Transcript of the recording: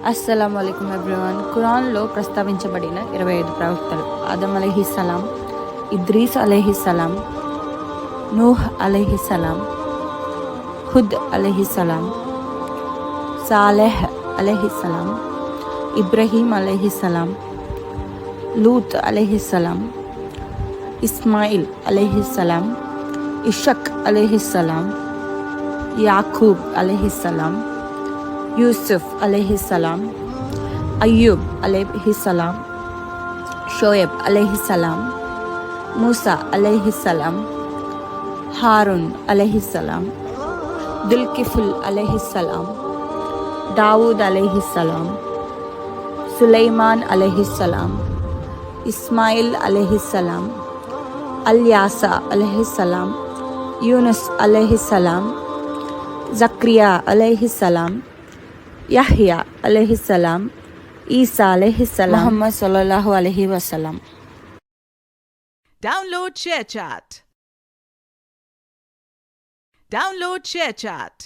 అస్సలాము అలైకుం ఎవ్రీవన్. ఖురాన్లో ప్రస్తావించబడిన 25 ప్రవక్తలు: ఆదం అలైహిస్సలాం, ఇద్రీస్ అలైహిస్సలాం, నూహ్ అలైహిస్సలాం, హుద్ అలైహిస్సలాం, సాలెహ్ అలైహిస్సలాం, ఇబ్రహీం అలైహిస్సలాం, లూత్ అలైహిస్సలాం, ఇస్మాయిల్ అలైహిస్సలాం, ఇషక్ అలైహిస్సలాం, యాకూబ్ అలైహిస్సలాం, యూసుఫ్ అలైహిస్సలాం, అయ్యూబ్ అలైహిస్సలాం, షోయబ్ అలైహిస్సలాం, మూసా అలైహిస్సలాం, హారూన్ అలైహిస్సలాం, దుల్కిఫుల్ అలైహిస్సలాం, దావూద్ అలైహిస్సలాం, సులైమాన్ అలైహిస్సలాం, ఇస్మాయిల్ అలైహిస్సలాం, అల్యాసా అలైహిస్సలాం, యూనుస్ అలైహిస్సలాం, జక్రియా అలైహిస్సలాం, యహ్యా అలైహిస్సలాం, ఈసా అలైహిస్సలాం, ముహమ్మద్ సల్లల్లాహు అలైహి వసల్లం. Download ShareChat.